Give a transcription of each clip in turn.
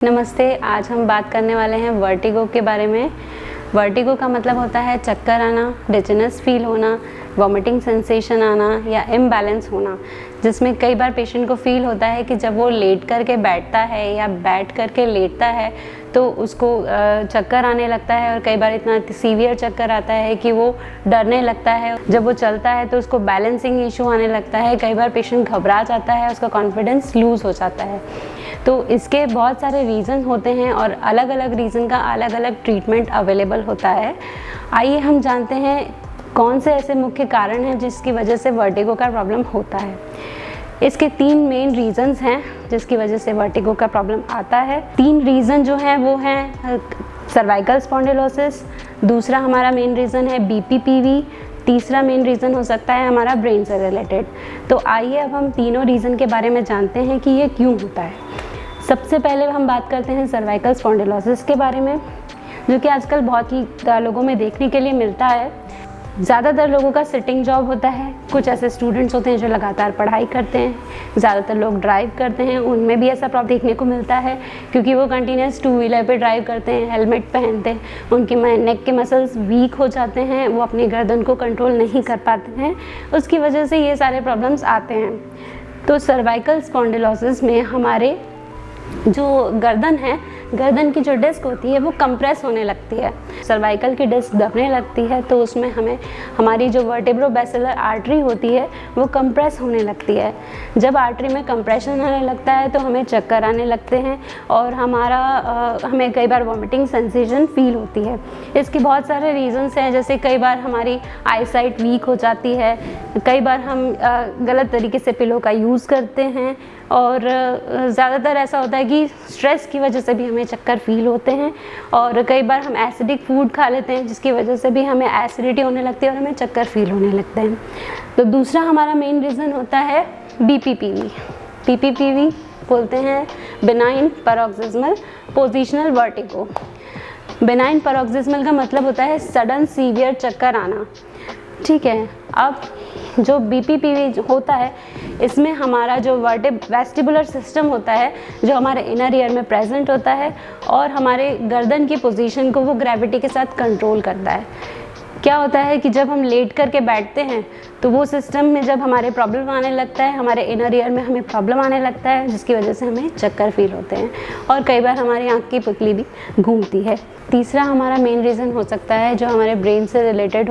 नमस्ते। आज हम बात करने वाले हैं वर्टिगो के बारे में। वर्टिगो का मतलब होता है चक्कर आना, डिजीनेस फील होना, वॉमिटिंग सेंसेशन आना या इम्बैलेंस होना, जिसमें कई बार पेशेंट को फील होता है कि जब वो लेट करके बैठता है या बैठ करके लेटता है तो उसको चक्कर आने लगता है और कई बार इतना सीवियर चक्कर आता है कि वो डरने लगता है। जब वो चलता है तो उसको बैलेंसिंग इशू आने लगता है। कई बार पेशेंट घबरा जाता है, उसका कॉन्फिडेंस लूज़ हो जाता है। तो इसके बहुत सारे रीज़न होते हैं और अलग अलग रीज़न का अलग अलग ट्रीटमेंट अवेलेबल होता है। आइए हम जानते हैं कौन से ऐसे मुख्य कारण हैं जिसकी वजह से वर्टिगो का प्रॉब्लम होता है। इसके 3 मेन रीज़न्स हैं जिसकी वजह से वर्टिगो का प्रॉब्लम आता है। 3 रीज़न जो हैं वो हैं सर्वाइकल स्पॉन्डिलोसिस, दूसरा हमारा मेन रीज़न है बीपीपीवी, तीसरा मेन रीज़न हो सकता है हमारा ब्रेन से रिलेटेड। तो आइए अब हम तीनों रीज़न के बारे में जानते हैं कि ये क्यों होता है। सबसे पहले हम बात करते हैं सर्वाइकल स्पॉन्डिलोसिस के बारे में, जो कि आजकल बहुत ही लोगों में देखने के लिए मिलता है। ज़्यादातर लोगों का सिटिंग जॉब होता है। कुछ ऐसे स्टूडेंट्स होते हैं जो लगातार पढ़ाई करते हैं। ज़्यादातर लोग ड्राइव करते हैं, उनमें भी ऐसा प्रॉब्लम देखने को मिलता है क्योंकि वो कंटिन्यूस 2 व्हीलर पे ड्राइव करते हैं, हेलमेट पहनते हैं, उनकी नेक के मसल्स वीक हो जाते हैं, वो अपनी गर्दन को कंट्रोल नहीं कर पाते हैं, उसकी वजह से ये सारे प्रॉब्लम्स आते हैं। तो सर्वाइकल स्पॉन्डिलोसिस में हमारे जो गर्दन है, गर्दन की जो डिस्क होती है वो कंप्रेस होने लगती है, सर्वाइकल की डिस्क दबने लगती है, तो उसमें हमें हमारी जो वर्टेब्रोबैसिलर आर्टरी होती है वो कंप्रेस होने लगती है। जब आर्टरी में कंप्रेशन आने लगता है तो हमें चक्कर आने लगते हैं और हमें कई बार वॉमिटिंग सेंसेशन फील होती है। इसके बहुत सारे रीज़न्स हैं, जैसे कई बार हमारी आईसाइट वीक हो जाती है, कई बार हम गलत तरीके से पिलो का यूज़ करते हैं और ज़्यादातर ऐसा होता है कि स्ट्रेस की वजह से भी हमें चक्कर फील होते हैं और कई बार हम एसिडिक फूड खा लेते हैं जिसकी वजह से भी हमें एसिडिटी होने लगती है और हमें चक्कर फील होने लगते हैं। तो दूसरा हमारा मेन रीज़न होता है बीपीपीवी। बीपीपीवी बोलते हैं benign paroxysmal positional vertigo. Benign paroxysmal का मतलब होता है सडन सीवियर चक्कर आना। ठीक है, अब जो बीपीपीवी होता है इसमें हमारा जो वेस्टिबुलर सिस्टम होता है जो हमारे इनर ईयर में प्रेजेंट होता है और हमारे गर्दन की पोजीशन को वो ग्रेविटी के साथ कंट्रोल करता है। क्या होता है कि जब हम लेट करके बैठते हैं तो वो सिस्टम में जब हमारे प्रॉब्लम आने लगता है, हमारे इनर ईयर में हमें प्रॉब्लम आने लगता है जिसकी वजह से हमें चक्कर फील होते हैं और कई बार हमारी आँख की पुतली भी घूमती है। तीसरा हमारा मेन रीज़न हो सकता है जो हमारे ब्रेन से रिलेटेड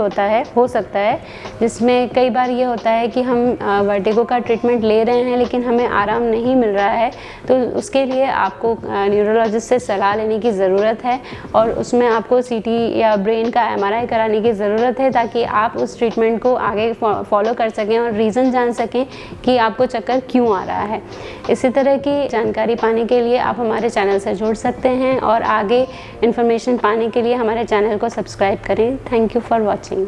हो सकता है, जिसमें कई बार ये होता है कि हम वर्टिगो का ट्रीटमेंट ले रहे हैं लेकिन हमें आराम नहीं मिल रहा है, तो उसके लिए आपको न्यूरोलॉजिस्ट से सलाह लेने की ज़रूरत है और उसमें आपको सीटी या ब्रेन का MRI कराने की ज़रूरत है ताकि आप उस ट्रीटमेंट को आगे फॉलो कर सकें और रीज़न जान सकें कि आपको चक्कर क्यों आ रहा है। इसी तरह की जानकारी पाने के लिए आप हमारे चैनल से जुड़ सकते हैं और आगे इन्फॉर्मेशन पाने के लिए हमारे चैनल को सब्सक्राइब करें। Thank you for watching.